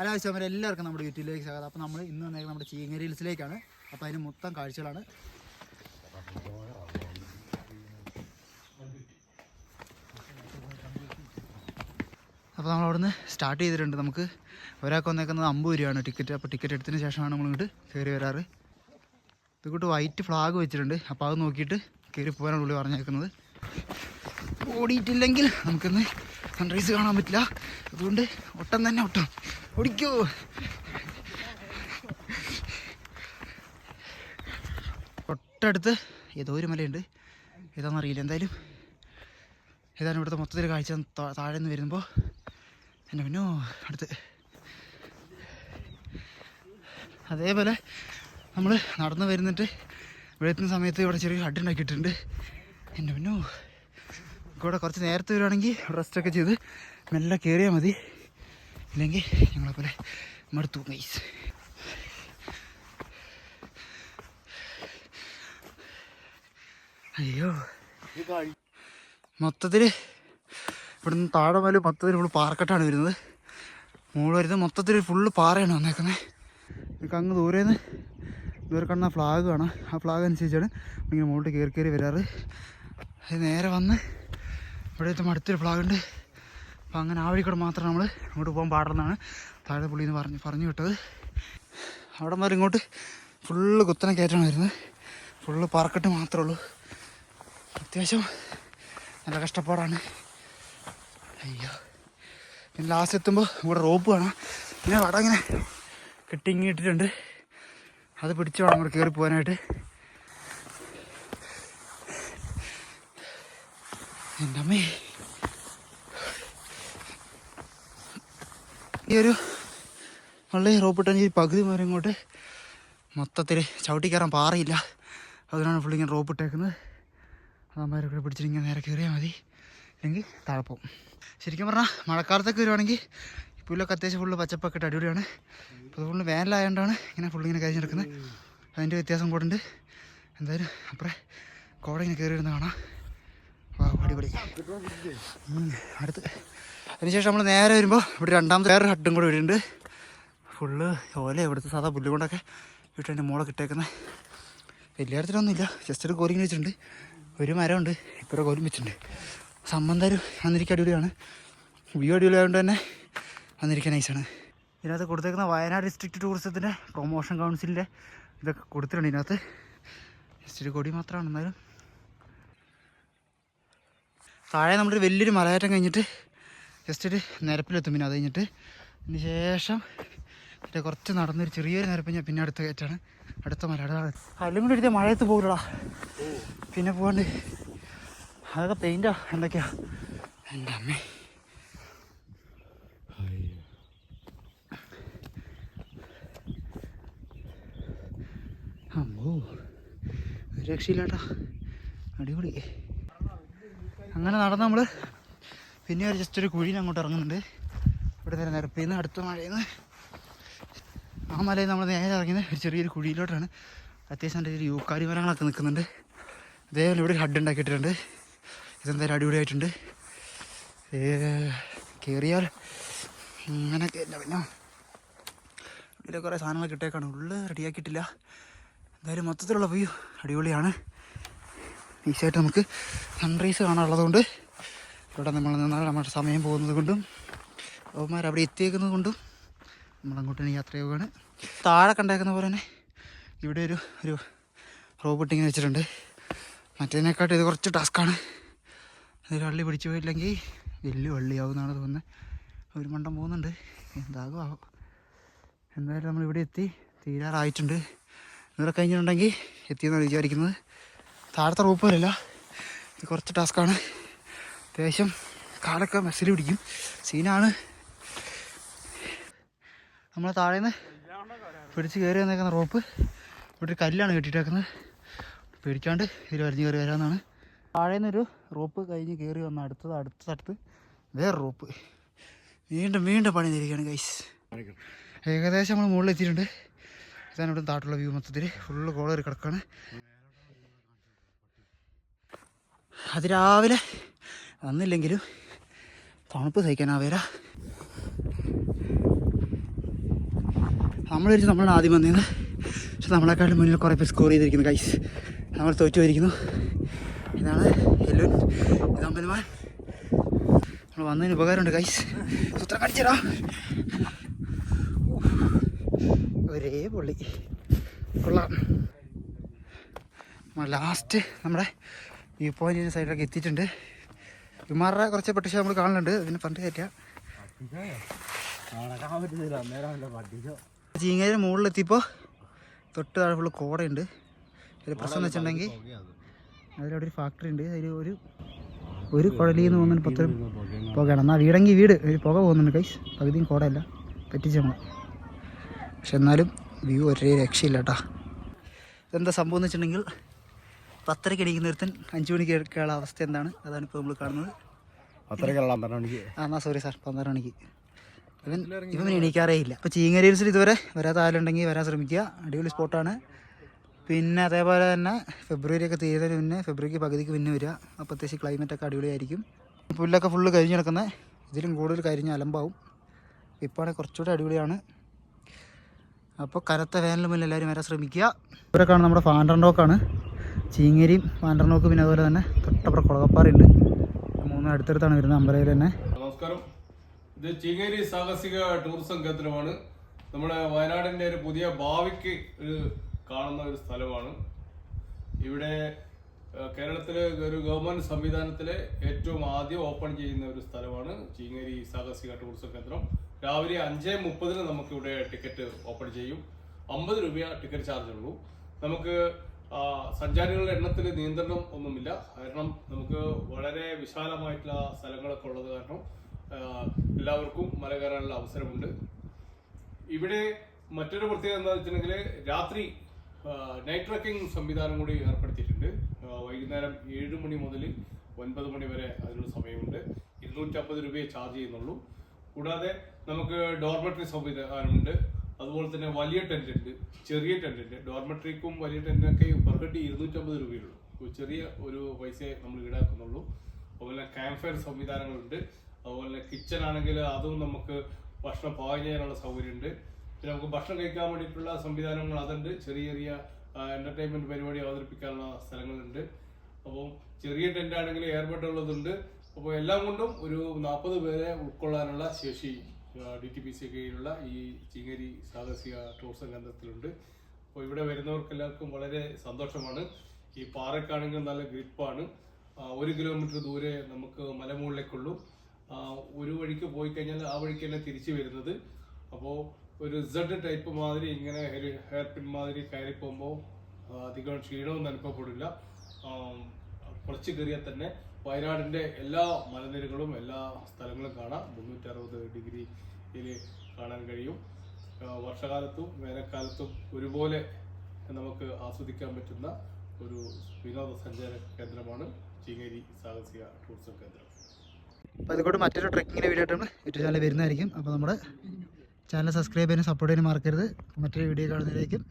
അനാവശ്യം വരെ എല്ലാവർക്കും നമ്മുടെ യൂട്യൂബിലേക്ക് സ്വാഗതം. അപ്പോൾ നമ്മൾ ഇന്ന് വന്നേക്കുന്നത് നമ്മുടെ ചീങ്ങേരി ഹിൽസിലേക്കാണ്. അപ്പോൾ അതിന് മൊത്തം കാഴ്ചകളാണ്. അപ്പോൾ നമ്മൾ അവിടുന്ന് സ്റ്റാർട്ട് ചെയ്തിട്ടുണ്ട്. നമുക്ക് ഒരാൾക്ക് വന്നേക്കുന്നത് 50 രൂപയാണ് ടിക്കറ്റ്. അപ്പോൾ ടിക്കറ്റ് എടുത്തതിന് ശേഷമാണ് നമ്മളിങ്ങോട്ട് കയറി വരാറ്. ഇതുകൂട്ട് വൈറ്റ് ഫ്ലാഗ് വെച്ചിട്ടുണ്ട്. അപ്പോൾ അത് നോക്കിയിട്ട് കയറി പോകാനാണ് പുള്ളി പറഞ്ഞേക്കുന്നത്. ഓടിയിട്ടില്ലെങ്കിൽ നമുക്കിന്ന് സൺറൈസ് കാണാൻ പറ്റില്ല. അതുകൊണ്ട് ഒട്ടം തന്നെ ഒട്ടം ഓടിക്കോ. തൊട്ടടുത്ത് ഏതോ ഒരു മലയുണ്ട്, ഏതാണെന്നറിയില്ല. എന്തായാലും ഏതാണ് ഇവിടുത്തെ മൊത്തത്തിൽ കാഴ്ച. താഴെ നിന്ന് വരുമ്പോൾ എൻ്റെ പിന്നോ അടുത്ത് അതേപോലെ നമ്മൾ നടന്ന് വരുന്നിട്ട് ഇവിടെ എത്തുന്ന സമയത്ത് ഇവിടെ ചെറിയ ഹഡ് ഉണ്ടാക്കിയിട്ടുണ്ട്. എൻ്റെ പിന്നോ ഇവിടെ കുറച്ച് നേരത്തെ വരുവാണെങ്കിൽ റെസ്റ്റൊക്കെ ചെയ്ത് മെല്ലെ കയറിയാൽ മതി. ഇല്ലെങ്കിൽ ഞങ്ങളെപ്പോലെ മടുത്തു ഗൈസ്. അയ്യോ, മൊത്തത്തിൽ ഇവിടുന്ന് താഴെ മേലെ മൊത്തത്തിൽ ഫുള്ള് പാറക്കെട്ടാണ് വരുന്നത്. മുകളിൽ വരുന്നത് മൊത്തത്തിൽ ഫുള്ള് പാറയാണ് വന്നേക്കുന്നത്. എനിക്ക് അങ്ങ് ദൂരേന്ന് ദൂരെ കാണുന്ന ഫ്ലാഗ് കാണാം. ആ ഫ്ലാഗ് അനുസരിച്ചാണ് ഇങ്ങനെ മുകളിൽ കയറി വരാറ്. അത് നേരെ വന്ന് ഇവിടെ എത്തുമ്പോൾ അടുത്തൊരു ഫ്ലാഗ് ഉണ്ട്. അപ്പോൾ അങ്ങനെ ആ വഴിക്കൂടെ മാത്രം നമ്മൾ ഇങ്ങോട്ട് പോകാൻ പാടുന്നതാണ് താഴെ പുള്ളിന്ന് പറഞ്ഞു വിട്ടത്. അവിടെ വരെ ഇങ്ങോട്ട് ഫുള്ള് കുത്തനെ കയറ്റാണ് വരുന്നത്. ഫുള്ള് പാറക്കെട്ട് മാത്രമേ ഉള്ളൂ. അത്യാവശ്യം നല്ല കഷ്ടപ്പാടാണ്. അയ്യോ, പിന്നെ ലാസ്റ്റ് എത്തുമ്പോൾ ഇവിടെ റോപ്പ് കാണാം. പിന്നെ വട ഇങ്ങനെ കെട്ടിങ്ങി ഇട്ടിട്ടുണ്ട്. അത് പിടിച്ച് വേണം ഇവിടെ കയറി പോകാനായിട്ട്. എൻ്റെ അമ്മേ, ഈ ഒരു വള്ളി റോപ്പ് ഇട്ടെങ്കിൽ പകുതി വരെ ഇങ്ങോട്ട് മൊത്തത്തിൽ ചവിട്ടി കയറാൻ പാറയില്ല. അതിനാണ് ഫുള്ളി ഇങ്ങനെ റോപ്പ് ഇട്ടേക്കുന്നത്. അതാകുമ്പോൾ പിടിച്ചിട്ട് ഇങ്ങനെ നേരെ കയറിയാൽ മതി, അല്ലെങ്കിൽ താഴെ പോകും. ശരിക്കും പറഞ്ഞാൽ മഴക്കാലത്തൊക്കെ വരുവാണെങ്കിൽ ഈ പുല്ലൊക്കെ അത്യാവശ്യം ഫുള്ള് പച്ചപ്പൊക്കെ ഇട്ട് അടിപൊളിയാണ്. അപ്പോൾ ഫുള്ള് വേനലായതുകൊണ്ടാണ് ഇങ്ങനെ ഫുള്ള് ഇങ്ങനെ കഴിഞ്ഞെടുക്കുന്നത്. അതിൻ്റെ വ്യത്യാസം കൂടെ ഉണ്ട്. എന്തായാലും അപ്പുറേ കോട ഇങ്ങനെ കയറി വരുന്ന കാണാം. അടിപൊളി. അടുത്ത് അതിനുശേഷം നമ്മൾ നേരെ വരുമ്പോൾ ഇവിടെ രണ്ടാമത്തെ വേറൊരു ഹട്ടും കൂടെ ഇവിടെയുണ്ട്. ഫുള്ള് ഓല ഇവിടുത്തെ സാധാ പുല്ല് കൊണ്ടൊക്കെ വീട്ടിൻ്റെ മോളെ കിട്ടേക്കുന്നത്. വലിയ കാര്യത്തിലൊന്നുമില്ല, ജസ്റ്റ് ഒരു കോലിങ് വെച്ചിട്ടുണ്ട്. ഒരു മരമുണ്ട്, ഇപ്പോൾ കോലും വെച്ചിട്ടുണ്ട്. സംബന്ധാരും വന്നിരിക്കാൻ അടിപൊളിയാണ്. വ്യൂ അടിപൊളിയായതുകൊണ്ട് തന്നെ വന്നിരിക്കാൻ നൈസാണ്. ഇതിനകത്ത് കൊടുത്തേക്കുന്ന വയനാട് ഡിസ്ട്രിക്ട് ടൂറിസത്തിൻ്റെ പ്രൊമോഷൻ കൗൺസിലിൻ്റെ ഇതൊക്കെ കൊടുത്തിട്ടുണ്ട്. ഇതിനകത്ത് ജസ്റ്റ് ഒരു കൊടി മാത്രമാണ്. എന്നാലും താഴെ നമ്മളൊരു വലിയൊരു മലകയറ്റം കഴിഞ്ഞിട്ട് ജസ്റ്റ് ഒരു നിരപ്പിലെത്തും. പിന്നെ അത് കഴിഞ്ഞിട്ട് അതിന് ശേഷം പിന്നെ കുറച്ച് നടന്നൊരു ചെറിയൊരു നിരപ്പ് പിന്നെ അടുത്ത കയറ്റാണ്, അടുത്ത മല. അല്ലും കൂടി എടുത്താൽ മഴയത്ത് പോകില്ലടാ. പിന്നെ പോകാണ്ട് അതൊക്കെ പെയിൻറ്റാ എന്തൊക്കെയാ. എൻ്റെ അമ്മേ, അമ്മോ ഒരു രക്ഷയില്ലാട്ടാ, അടിപൊളി. അങ്ങനെ നടന്ന് നമ്മൾ പിന്നെ ഒരു ജസ്റ്റ് ഒരു കുഴീനെ അങ്ങോട്ട് ഇറങ്ങുന്നുണ്ട്. ഇവിടെ നേരെ നിരപ്പിൽ നിന്ന് അടുത്ത മലയിൽ നിന്ന് ആ മലയിൽ നമ്മൾ നേരെ ഇറങ്ങിയത് ഒരു ചെറിയൊരു കുഴിയിലോട്ടാണ്. അത്യാവശ്യം നല്ല യൂക്കാലി മരങ്ങളൊക്കെ നിൽക്കുന്നുണ്ട്. അതേപോലെ ഇവിടെ ഹഡ് ഉണ്ടാക്കിയിട്ടുണ്ട്. ഇതെന്തായാലും അടിപൊളിയായിട്ടുണ്ട്. കയറിയാൽ അങ്ങനെയൊക്കെ അല്ല. പിന്നെ ഇവിടെ കുറേ സാധനങ്ങളൊക്കെ ഇട്ടേക്കാണ്, ഉള്ളിൽ റെഡിയാക്കിയിട്ടില്ല. എന്തായാലും മൊത്തത്തിലുള്ള വ്യൂ അടിപൊളിയാണ്. ഈസിയായിട്ട് നമുക്ക് സൺറൈസ് കാണാനുള്ളതുകൊണ്ട് ഇവിടെ നമ്മൾ നിന്നാൽ നമ്മുടെ സമയം പോകുന്നത് കൊണ്ടും അവന്മാർ അവിടെ എത്തിയേക്കുന്നത് കൊണ്ടും നമ്മളങ്ങോട്ട് യാത്ര ചെയ്യുകയാണ്. താഴെ കണ്ടേക്കുന്ന പോലെ തന്നെ ഇവിടെ ഒരു റോബോട്ട് ഇങ്ങനെ വെച്ചിട്ടുണ്ട്. മറ്റേതിനെക്കാട്ടും ഇത് കുറച്ച് ടാസ്ക്കാണ്. അതിൽ വള്ളി പിടിച്ചു പോയില്ലെങ്കിൽ വലിയ വള്ളിയാവുമെന്നാണ് തോന്നുന്നത്. ഒരു മണ്ടം പോകുന്നുണ്ട്, എന്താകും ആവും. എന്തായാലും നമ്മളിവിടെ എത്തി തീരാറായിട്ടുണ്ട്. ഇവിടെ കഴിഞ്ഞിട്ടുണ്ടെങ്കിൽ എത്തിയെന്നാണ് വിചാരിക്കുന്നത്. താഴത്തെ റോപ്പ് വരില്ല, ഇത് കുറച്ച് ടാസ്ക്കാണ്. അത്യാവശ്യം കാലൊക്കെ മെസ്സിൽ പിടിക്കും, സീനാണ്. നമ്മൾ താഴേന്ന് പിടിച്ച് കയറി വന്നേക്കുന്ന റോപ്പ് ഇവിടെ ഒരു കല്ലാണ് കെട്ടിയിട്ടേക്കുന്നത്. പേടിക്കാണ്ട് ഇതിൽ വരഞ്ഞ് കയറി വരാമെന്നാണ്. താഴേന്നൊരു റോപ്പ് കഴിഞ്ഞ് കയറി വന്ന അടുത്തടുത്ത് വേറെ റോപ്പ്. വീണ്ടും പണി തരികയാണ് ഗൈസ്. ഏകദേശം നമ്മൾ മുകളിൽ എത്തിയിട്ടുണ്ട്. ഇതാണ് ഇവിടെ താട്ടുള്ള വ്യൂ. മൊത്തത്തിൽ ഫുള്ള് കോളേറി കിടക്കാണ്. അതിരാവിലെ വന്നില്ലെങ്കിലും തണുപ്പ് സഹിക്കാനാവേല. നമ്മൾ വിചാരിച്ചു നമ്മളാണ് ആദ്യം വന്നത്, പക്ഷെ നമ്മളെക്കാളും മുന്നിൽ കുറേ പേര് സ്കോർ ചെയ്തിരിക്കുന്നു ഗൈസ്. നമ്മൾ തോറ്റു പോയിരിക്കുന്നു. ഇതാണ് എല്ലുൻ, ഇത് അമ്പലമാൻ. നമ്മൾ വന്നതിന് ഉപകാരമുണ്ട് ഗൈസ്. സൂത്രം കടിച്ചടാ, ഒരേ പൊള്ളി കൊള്ളാം. നമ്മൾ ലാസ്റ്റ് നമ്മുടെ വ്യൂ പോയിൻറ്റിൻ്റെ സൈഡിലൊക്കെ എത്തിയിട്ടുണ്ട്. വിമാരുടെ കുറച്ച് പട്ടിഷ നമ്മൾ കാണുന്നുണ്ട്, അതിന് പണ്ട് കയറ്റാം. ചീങ്ങേരി മുകളിലെത്തിയപ്പോൾ തൊട്ട് താഴെ ഫുള്ള് കോടയുണ്ട്. ഒരു പ്രശ്നം എന്ന് വെച്ചിട്ടുണ്ടെങ്കിൽ അതിലവിടെ ഒരു ഫാക്ടറി ഉണ്ട്. അതിൽ ഒരു കുഴലിൽ നിന്ന് പോകുന്നതിന് 10 പുകയാണ്. എന്നാൽ വീടെങ്കിൽ വീട് ഒരു പുക പോകുന്നുണ്ട് കൈസ്. പകുതിയും കോടയല്ല, പറ്റിച്ച് നമ്മൾ. പക്ഷെ എന്നാലും വ്യൂ ഒരേ രക്ഷയില്ല കേട്ടോ. ഇതെന്താ സംഭവം എന്ന് വെച്ചിട്ടുണ്ടെങ്കിൽ 10:30 എണീക്കുന്ന ഒരുത്തൻ 5 മണിക്ക് എടുക്കാനുള്ള അവസ്ഥ എന്താണ്, അതാണ് ഇപ്പോൾ നമ്മൾ കാണുന്നത്. 12 എന്നാൽ സോറി സാർ, 12 മണിക്ക് ഇവൻ എണീക്കാറേ ഇല്ല. അപ്പോൾ ചീങ്ങേരി ഹിൽസിൽ ഇതുവരെ വരാത്ത ആളുണ്ടെങ്കിൽ വരാൻ ശ്രമിക്കുക, അടിപൊളി സ്പോട്ടാണ്. പിന്നെ അതേപോലെ തന്നെ ഫെബ്രുവരി ഒക്കെ തീരുന്നതിന് മുന്നേ, ഫെബ്രുവരിക്ക് പകുതിക്ക് മുന്നേ വരിക. അപ്പോൾ അത്യാവശ്യം ക്ലൈമറ്റൊക്കെ അടിപൊളിയായിരിക്കും. പുല്ലൊക്കെ ഫുള്ള് കരിഞ്ഞ് കിടക്കുന്നത്, ഇതിലും കൂടുതൽ കരിഞ്ഞ് അലമ്പാവും. ഇപ്പോഴാണെങ്കിൽ കുറച്ചുകൂടെ അടിപൊളിയാണ്. അപ്പോൾ കനത്ത വേനൽ മുന്നിൽ എല്ലാവരും വരാൻ ശ്രമിക്കുക. ഇവിടെ കാണുന്ന നമ്മുടെ ഫാൻഡർ നോക്കാണ്. ചീങ്ങേരിയും ഫാൻഡർ നോക്ക്, പിന്നെ അതുപോലെ തന്നെ തൊട്ടപ്പുറം കുളകപ്പാറയുണ്ട്. 3 അടുത്തടുത്താണ് വരുന്നത് അമ്പലയിൽ തന്നെ. നമസ്കാരം. ഇത് ചീങ്ങേരി സാഹസിക ടൂറിസം കേന്ദ്രമാണ്. നമ്മുടെ വയനാടിൻ്റെ ഒരു പുതിയ ഭാവിക്ക് ഒരു കാണുന്ന ഒരു സ്ഥലമാണ്. ഇവിടെ കേരളത്തിലെ ഒരു ഗവൺമെന്റ് സംവിധാനത്തിലെ ഏറ്റവും ആദ്യം ഓപ്പൺ ചെയ്യുന്ന ഒരു സ്ഥലമാണ് ചീങ്ങേരി സാഹസിക ടൂറിസം കേന്ദ്രം. രാവിലെ 5:30 നമുക്കിവിടെ ടിക്കറ്റ് ഓപ്പൺ ചെയ്യും. 50 രൂപ ടിക്കറ്റ് ചാർജ് ഉള്ളൂ. നമുക്ക് സഞ്ചാരികളുടെ എണ്ണത്തിൽ നിയന്ത്രണം ഒന്നുമില്ല. കാരണം നമുക്ക് വളരെ വിശാലമായിട്ടുള്ള സ്ഥലങ്ങളൊക്കെ ഉള്ളത് കാരണം എല്ലാവർക്കും മല കയറാനുള്ള അവസരമുണ്ട്. ഇവിടെ മറ്റൊരു പ്രത്യേകത എന്താ വെച്ചിട്ടുണ്ടെങ്കിൽ രാത്രി നൈറ്റ് ട്രക്കിംഗ് സംവിധാനം കൂടി ഏർപ്പെടുത്തിയിട്ടുണ്ട്. വൈകുന്നേരം 7 മണി മുതൽ 9 മണി വരെ അതിനുള്ള സമയമുണ്ട്. 250 രൂപയെ ചാർജ് ചെയ്യുന്നുള്ളൂ. കൂടാതെ നമുക്ക് ഡോർമെട്രി സംവിധാനമുണ്ട്. അതുപോലെ തന്നെ വലിയ ടെന്റ് ഉണ്ട്, ചെറിയ ടെന്റ് ഉണ്ട്. ഡോർമെട്രിക്കും വലിയ ടെന്റിനൊക്കെ പെർ ഹെഡ് 250 രൂപയുള്ളൂ. ചെറിയ ഒരു പൈസയെ നമ്മൾ ഈടാക്കുന്നുള്ളൂ. അതുപോലെ ക്യാമ്പ് ഫയർ സംവിധാനങ്ങളുണ്ട്. അതുപോലെ കിച്ചൺ ആണെങ്കിൽ അതും നമുക്ക് ഭക്ഷണം പാകം ചെയ്യാനുള്ള സൗകര്യമുണ്ട്. പിന്നെ നമുക്ക് ഭക്ഷണം കഴിക്കാൻ വേണ്ടിയിട്ടുള്ള സംവിധാനങ്ങൾ അതുണ്ട്. ചെറിയ ചെറിയ എന്റർടൈൻമെന്റ് പരിപാടി അവതരിപ്പിക്കാനുള്ള സ്ഥലങ്ങളുണ്ട്. അപ്പോൾ ചെറിയ ടെന്റ് ആണെങ്കിൽ എയർബഡ് ഉള്ളതുണ്ട്. അപ്പോൾ എല്ലാം കൊണ്ടും ഒരു 40 പേരെ ഉൾക്കൊള്ളാനുള്ള ശേഷി DTPC കീഴിലുള്ള ഈ ചീങ്ങേരി സാഹസിക ടൂറിസം കേന്ദ്രത്തിലുണ്ട്. അപ്പോൾ ഇവിടെ വരുന്നവർക്ക് എല്ലാവർക്കും വളരെ സന്തോഷമാണ്. ഈ പാറയ്ക്കാണെങ്കിൽ നല്ല ഗ്രിപ്പാണ്. 1 കിലോമീറ്റർ ദൂരെ നമുക്ക് മലമുകളിലേക്കുള്ളൂ. ഒരു വഴിക്ക് പോയി കഴിഞ്ഞാൽ ആ വഴിക്ക് തന്നെ തിരിച്ചു വരുന്നത്. അപ്പോൾ ഒരു Z ടൈപ്പ് മാതിരി ഇങ്ങനെ ഒരു ഹെയർ പിൻ മാതിരി കയറി പോകുമ്പോൾ അധികം ക്ഷീണമൊന്നും അനുഭവപ്പെടില്ല. കുറച്ച് കയറിയാൽ തന്നെ വയനാടിൻ്റെ എല്ലാ മലനിരകളും എല്ലാ സ്ഥലങ്ങളും കാണാം. 360 ഡിഗ്രിയിൽ കാണാൻ കഴിയും. വർഷകാലത്തും വേനൽക്കാലത്തും ഒരുപോലെ നമുക്ക് ആസ്വദിക്കാൻ പറ്റുന്ന ഒരു വിനോദസഞ്ചാര കേന്ദ്രമാണ് ചീങ്ങേരി സാഹസിക ടൂറിസം കേന്ദ്രം. അപ്പോൾ അതുകൊണ്ട് മറ്റൊരു ട്രെക്കിങ്ങിൻ്റെ വീഡിയോ ആയിട്ടാണ് യൂട്യൂബ് ചാനൽ വരുന്നതായിരിക്കും. അപ്പോൾ നമ്മുടെ ചാനൽ സബ്സ്ക്രൈബ് ചെയ്യാനും സപ്പോർട്ട് ചെയ്യാനും മറക്കരുത്. മറ്റൊരു വീഡിയോ കാണുന്നതിലേക്കും